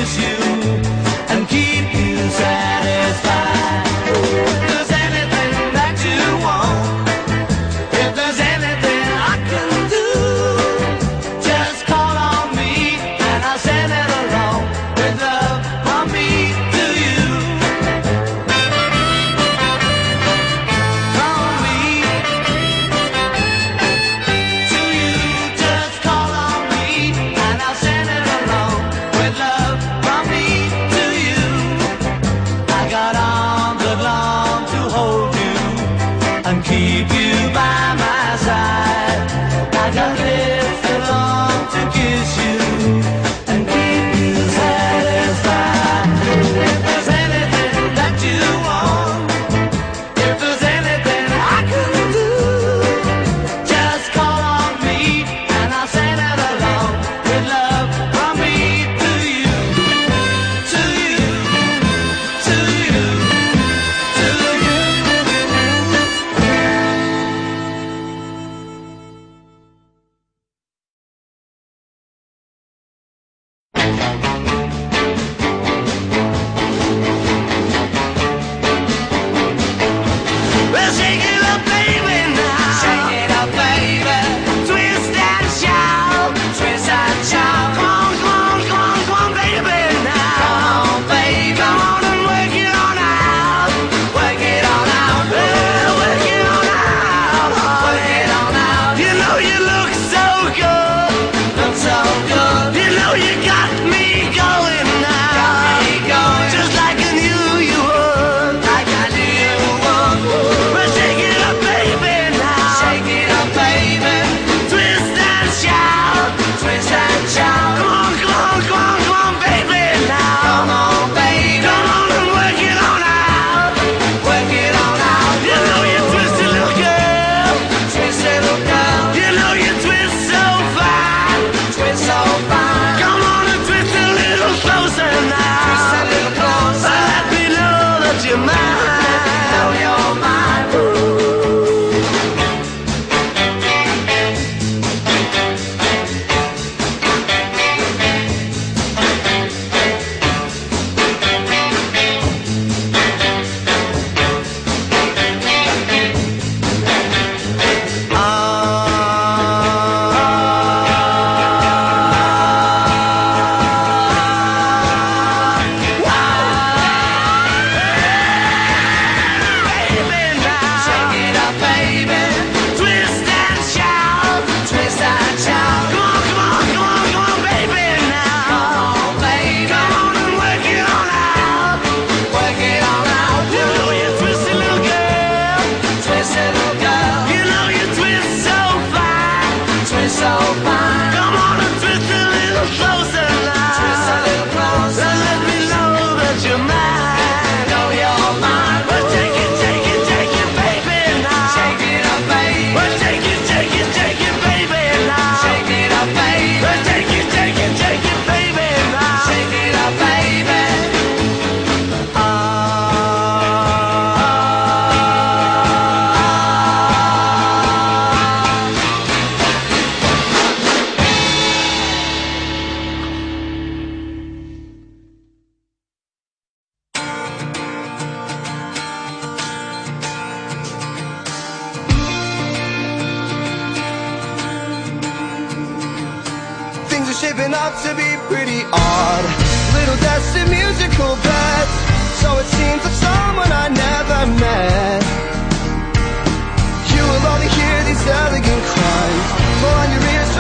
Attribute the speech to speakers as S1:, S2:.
S1: kiss you and keep you satisfied. If there's anything that you want, if there's anything I can do, just call on me and I'll send it along with love from me to you. From me to you, just call on me and I'll send it along with love from me to you. I got arms that long to hold you and keep you by my side. I got lips that long to kiss you and keep you satisfied. If there's anything that you want, if there's anything I can do, just call on me and I'll send it along with love from me to you, to you, to you, to you. Well, shake it up, baby, now. Shake it up, baby. Twist and shout. Twist and shout. Come on, come on, come on, come on, baby, now. Come on, baby. Come on and work it on out. Work it on out. Well, work it on out. Work it on out. You know you look so good. Look so good. You know you got me going now. Got me going. Just like I knew you would. Like I knew you would. Well, shake it up, baby, now. Shake it up, baby. Twist and shout. Twist and shout. Come on, come on, come on, come on, baby, now. Come on, baby. Come on and work it on out. Work it on out. You know you twist it, little girl. Twist it, little girl. You know you twist so fine. Twist so fine. Come on and twist a little closer now. Twist a little closer. Let me know that you're mine. Let me know you're mine. Baby, now. Shake it up, baby. Twist and shout. Twist and shout. Come on, come on, come on, come on, baby, now. Come on, baby. Come on and work it on out. Work it on out. You know you twist it, little girl. Twist it, little girl. You know you twist so fine. Twist so fine. Come on and twist a little closer now. Twist a little closer. Let me know that you're mine. Know you're mine. Well, take it, baby, now. Shake it up, baby. Well, take it, baby, now. Shake it up, baby. Well, take it, baby, now. Shake it up, baby.
S2: Things are shaping up to be pretty odd. Little destined musical bed. So it seems of someone I never met. You will only hear these elegant cries. Pull on your ears